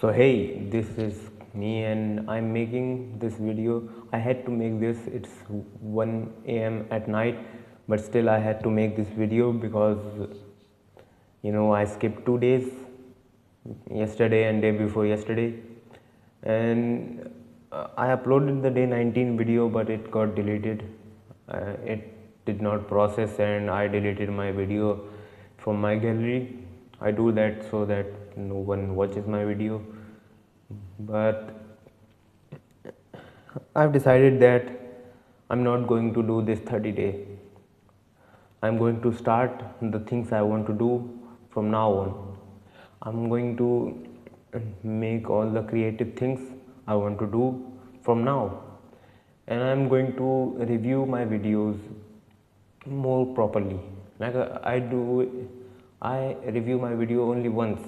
So hey, this is me and I'm making this video. I had to make this, it's 1 a.m. at night, but still I had to make this video because I skipped 2 days, yesterday and day before yesterday, and I uploaded the day 19 video, but it got deleted. It did not process and I deleted my video from my gallery. I do that so that no one watches my video, but I've decided that I'm not going to do this 30-day. I'm going to start the things I want to do from now on. I'm going to make all the creative things I want to do from now, and I'm going to review my videos more properly. Like I review my video only once,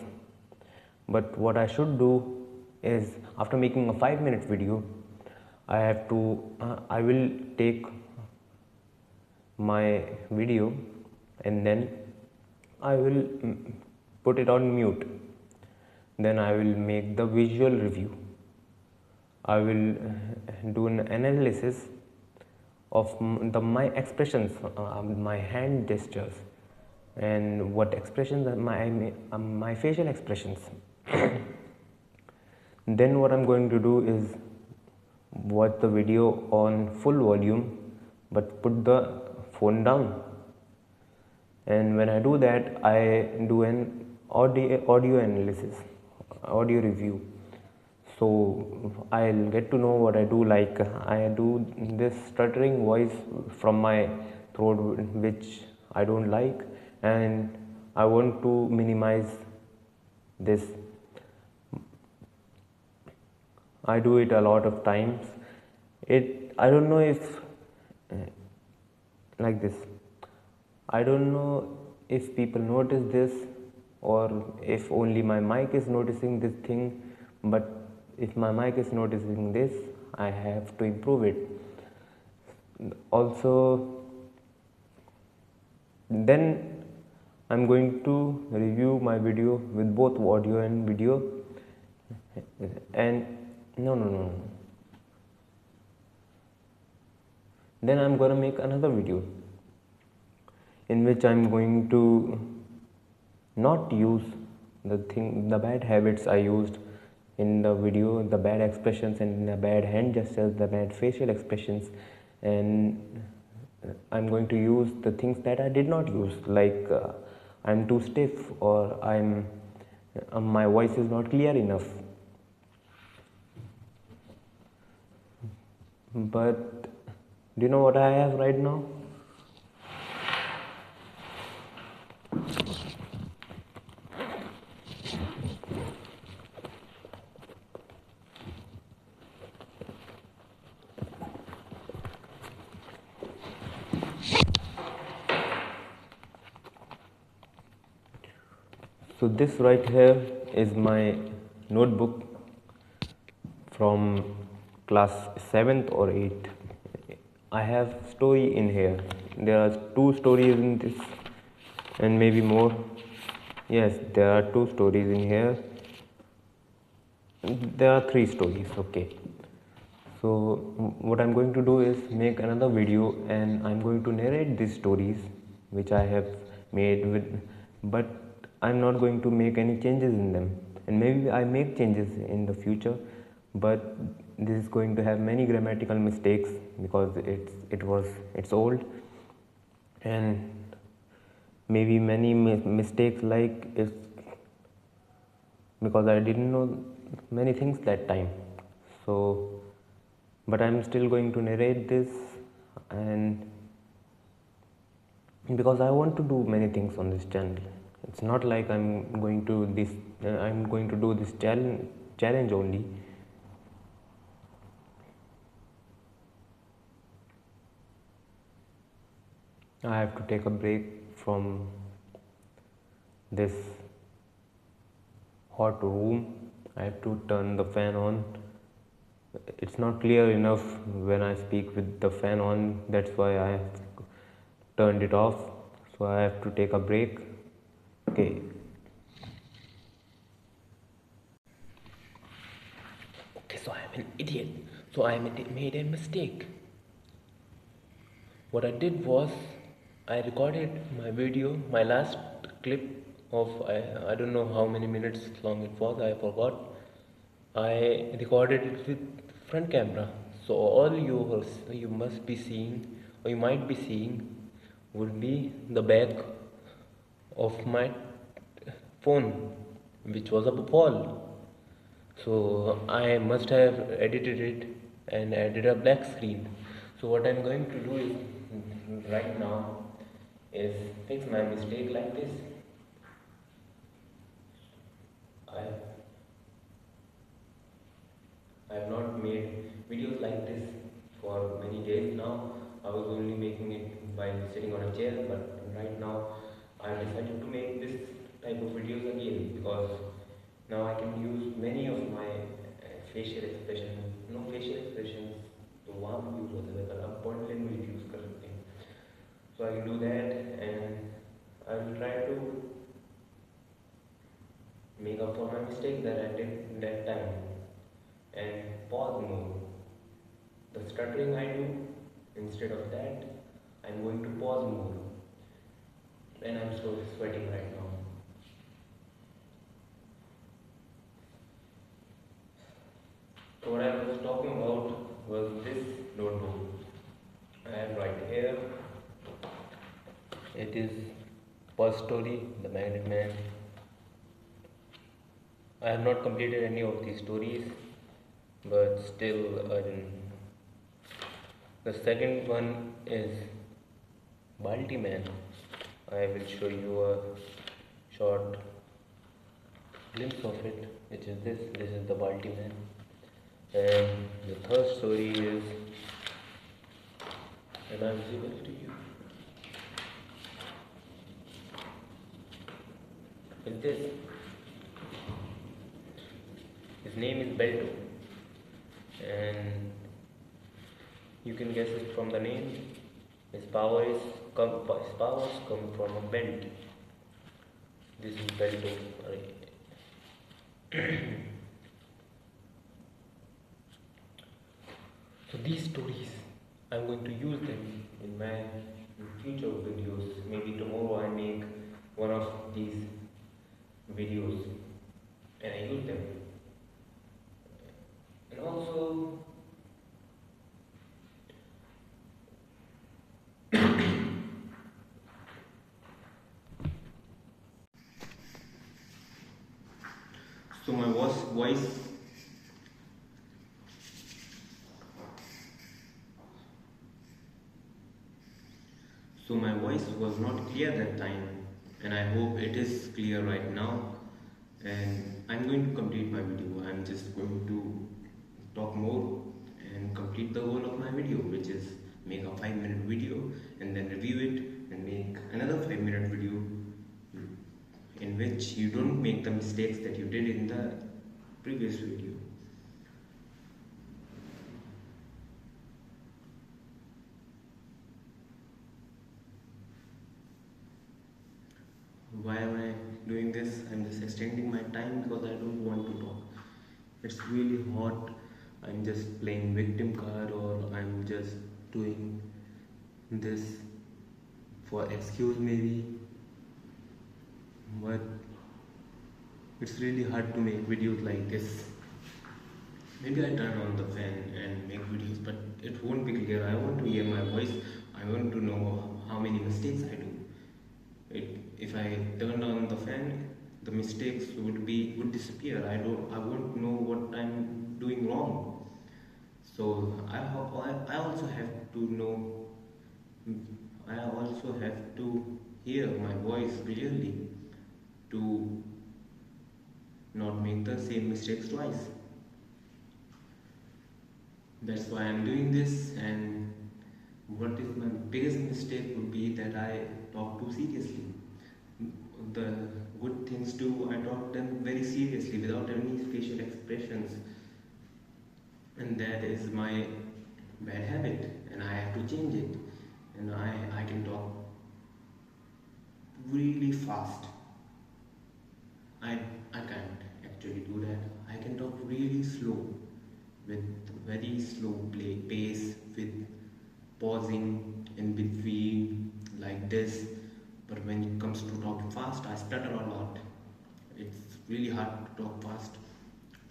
but what I should do is, after making a 5-minute video, I will take my video and then I will put it on mute. Then I will make the visual review. I will do an analysis of my expressions, my hand gestures, and what expressions are my facial expressions. Then what I'm going to do is watch the video on full volume, but put the phone down. And when I do that, I do an audio analysis, audio review. So I'll get to know what I do. Like, I do this stuttering voice from my throat, which I don't like, and I want to minimize this. I do it a lot of times. I don't know if like this. I don't know if people notice this or if only my mic is noticing this thing, but if my mic is noticing this, I have to improve it. Also, then I'm going to review my video with both audio and video. And no. Then I'm gonna make another video in which I'm going to not use the bad habits I used in the video, the bad expressions and the bad hand gestures, the bad facial expressions, and I'm going to use the things that I did not use, like I'm too stiff, or my voice is not clear enough. But do you know what I have right now? So this right here is my notebook from class 7th or 8th. I have story in here. There are 2 stories in this, and maybe more. Yes, there are 2 stories in here. There are 3 stories. Okay. So what I'm going to do is make another video, and I'm going to narrate these stories which I have made but I'm not going to make any changes in them. And maybe I make changes in the future, but this is going to have many grammatical mistakes because it's old, and maybe many mistakes, like it's because I didn't know many things that time. So but I'm still going to narrate this, and because I want to do many things on this channel. It's not like I'm going to do this challenge only. I have to take a break from this hot room. I have to turn the fan on. It's not clear enough when I speak with the fan on. That's why I have turned it off. So I have to take a break. Okay. So I am an idiot. So I made a mistake. What I did was I recorded my video, my last clip of I don't know how many minutes long it was, I forgot. I recorded it with front camera. So all you must be seeing or you might be seeing would be the back of my phone, which was up a wall. So I must have edited it and added a black screen. So what I'm going to do is right now is fix my mistake like this. I I have not made videos like this for many days now. I was only making it while sitting on a chair, but right now I decided to make this type of videos again because now I can use many of my facial expressions, no facial expressions, तो वहाँ भी use होता है पर अब body language use कर सकते हैं. So I can do that and I will try to make up for my mistake that I did that time and pause more. The stuttering I do, instead of that, I'm going to pause more. And I'm so sweating right now. So what I was talking about was this notebook. I have right here. It is first story, The Magnet Man. I have not completed any of these stories, but still, the second one is Balti Man. I will show you a short glimpse of it, which is this. This is the Balti Man. And the third story is, am I visible to you? Is this. His name is Belto, and you can guess it from the name. His powers come from a belt. This is Belto. So these stories, I'm going to use them in my future videos. Maybe tomorrow I make one of these videos and I use them. And also, so my voice was not clear that time, and I hope it is clear right now. And I'm going to complete my video. I'm just going to talk more and complete the whole of my video, which is make a 5-minute video and then review it and make another 5-minute video in which you don't make the mistakes that you did in the previous video. Why am I doing this? I'm just extending my time because I don't want to talk. It's really hot. I'm just playing victim card, or I'm just doing this for excuse maybe. But it's really hard to make videos like this. Maybe I turn on the fan and make videos, but it won't be clear. I want to hear my voice. I want to know how many mistakes I do. If I turned on the fan, the mistakes would disappear. I won't know what I'm doing wrong. So I also have to know. I also have to hear my voice clearly to not make the same mistakes twice. That's why I'm doing this. And what is my biggest mistake would be that I talk too seriously. The good things too, I talk them very seriously without any facial expressions, and that is my bad habit, and I have to change it. And I can talk really fast. I can't actually do that. I can talk really slow, with very slow pace, with pausing in between like this. But when it comes to talking fast, I stutter a lot. It's really hard to talk fast.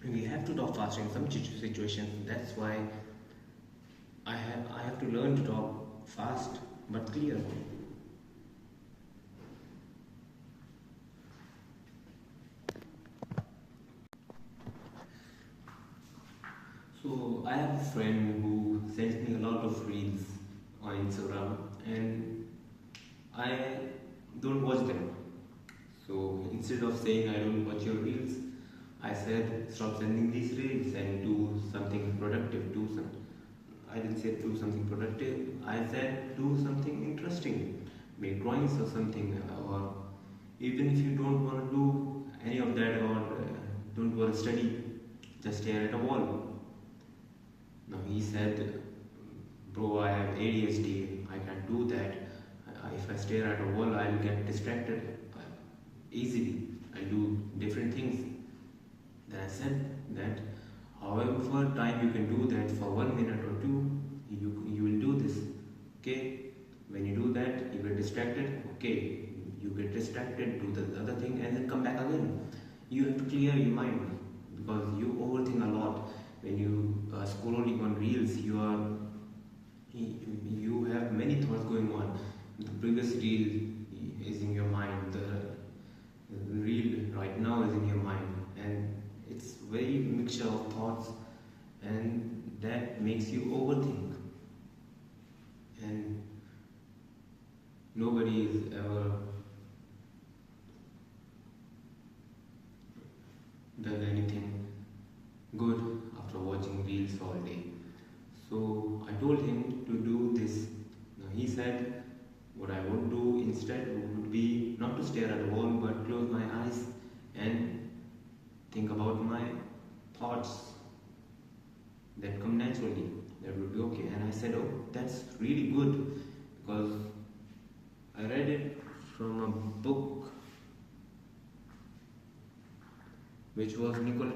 We have to talk fast in some situations. That's why I have to learn to talk fast but clear. So I have a friend who sends me a lot of reels on Instagram, and I don't watch them. So instead of saying I don't watch your reels, I said stop sending these reels and do something productive. I didn't say do something productive. I said do something interesting, make drawings or something, or even if you don't want to do any of that, or don't want to study, just stare at a wall. Now he said, bro, I have ADHD, I can't do that. If I stare at a wall, I'll get distracted easily. I'll do different things. Then I said that however time you can do that for 1 minute or two, you will do this. Okay? When you do that, you get distracted. Okay, you get distracted, do the other thing, and then come back again. You have to clear your mind because you overthink a lot. When you are scrolling on reels, you have many thoughts going on. The previous reel is in your mind. The reel right now is in your mind, and it's very mixture of thoughts, and that makes you overthink. And nobody is ever done anything good after watching reels all day. So I told him to do this. Now he said what I would do instead would be not to stare at the wall but close my eyes and think about my thoughts that come naturally. That would be okay. And I said, oh, that's really good because I read it from a book which was Nikola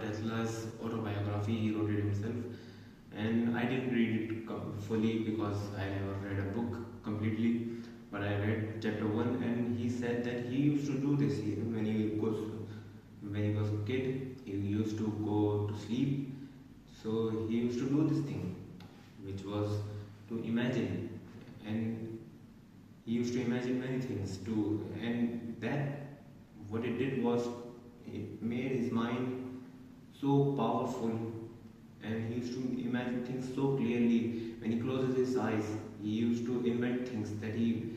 Tesla's autobiography. He wrote it himself, and I didn't read it fully because I never read a book completely. But I read chapter 1, and he said that he used to do this. When he was a kid, he used to go to sleep. So he used to do this thing, which was to imagine, and he used to imagine many things too. And that what it did was it made his mind so powerful, and he used to imagine things so clearly. When he closes his eyes, he used to invent things that he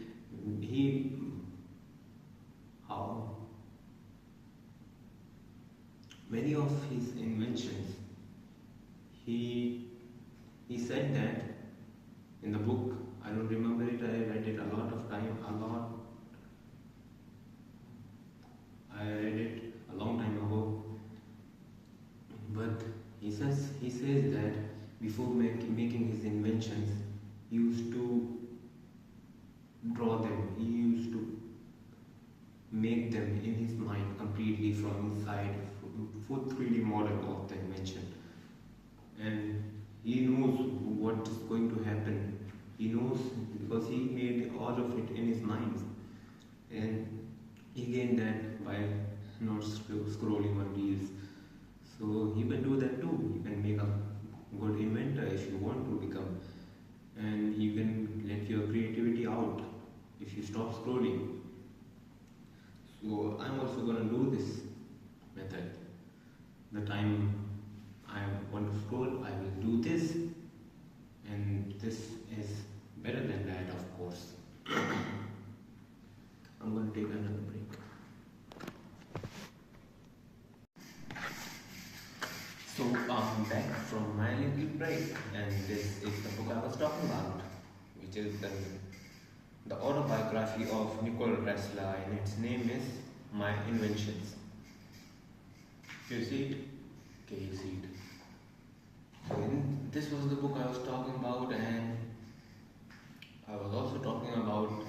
how many of his inventions he said that in the book. I don't remember it. I read it a lot. I read it a long time ago. But he says that before making his inventions, he used to draw them. He used to make them in his mind completely from inside, full 3D model of the invention. And he knows what is going to happen. He knows because he made all of it in his mind. And he gained that by not scrolling on reels. So you can do that too. You can make a good inventor if you want to become, and you can let your creativity out if you stop scrolling. So I'm also gonna do this method. The time I want to scroll, I will do this, and this is better than that, of course. I'm gonna take another break. So I'm back from my little break, and this is the book I was talking about, which is the autobiography of Nikola Tesla, and its name is My Inventions. You see it? Okay, you see it. So this was the book I was talking about, and I was also talking about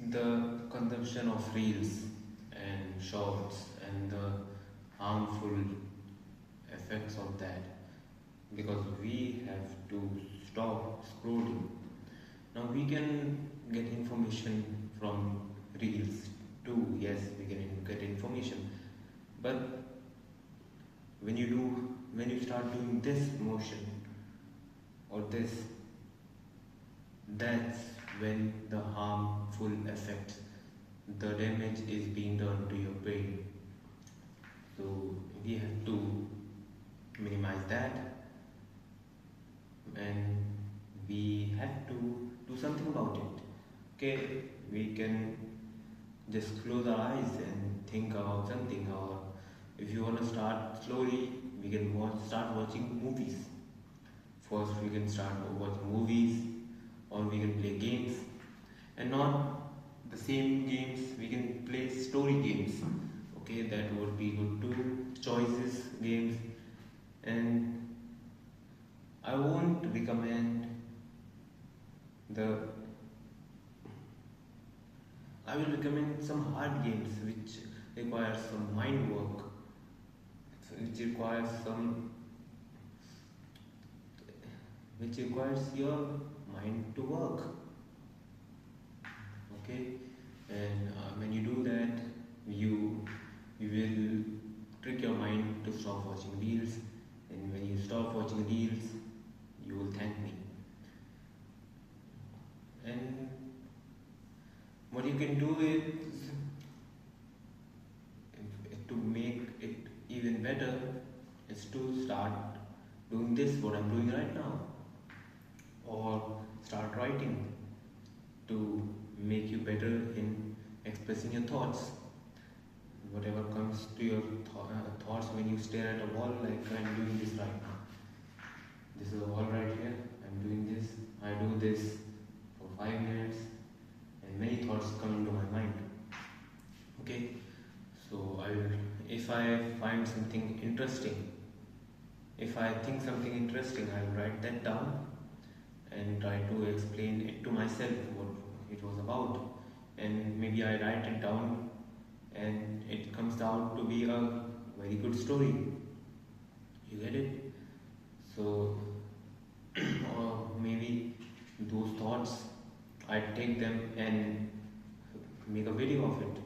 the consumption of reels and shorts and the harmful effects of that, because we have to stop scrolling. Now we can get information from reels too. Yes, we can get information, but when you start doing this motion or this, that's when the harmful effects, the damage is being done to your brain. So we have to minimize that, and we have to do something about it. Okay, we can just close our eyes and think about something, or if you want to start slowly, we can start watching movies. First, we can start watching movies, or we can play games, and not the same games. We can play story games. Okay, that would be good too. Choices games, and I won't recommend the. I will recommend some hard games which require some mind work, which requires some, which requires your mind to work. Okay, and when you do that, you will trick your mind to stop watching reels, and when you stop watching reels, you will thank me. And what you can do is, to make it even better, is to start doing this, what I'm doing right now, or start writing to make you better in expressing your thoughts. Whatever comes to your thoughts when you stare at a wall, like I'm doing this right now. This is a wall right here. I'm doing this. I do this for 5 minutes, and many thoughts come into my mind. Okay, so if I find something interesting, if I think something interesting, I'll write that down and try to explain it to myself what it was about. And maybe I write it down, and it comes out to be a very good story. You get it? So, or maybe those thoughts, I take them and make a video of it,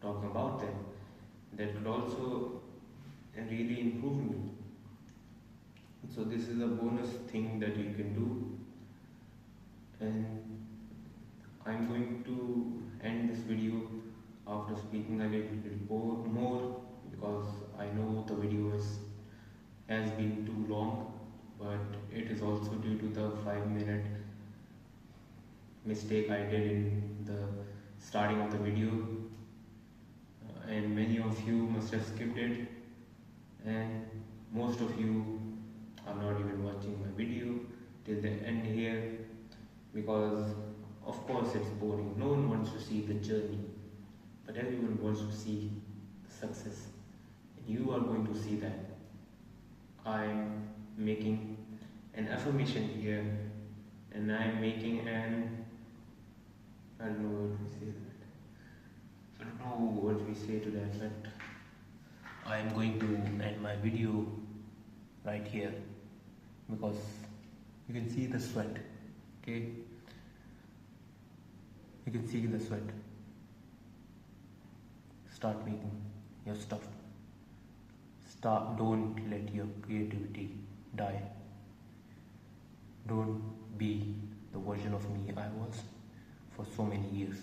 talking about them. That could also really improve me. So this is a bonus thing that you can do, and I'm going to end this video after speaking a little bit more, because I know the video has been too long, but it is also due to the 5-minute mistake I did in the starting of the video, and many of you must have skipped it, and most of you are not even watching my video till the end here, because of course it's boring. No one wants to see the journey, but everyone wants to see the success, and you are going to see that. I'm making an affirmation here, and I'm making I don't know what we say to that. I don't know what we say to that, but I'm going to end my video right here, because you can see the sweat. Okay, you can see the sweat. Start making your stuff. Don't let your creativity die. Don't be the version of me I was for so many years.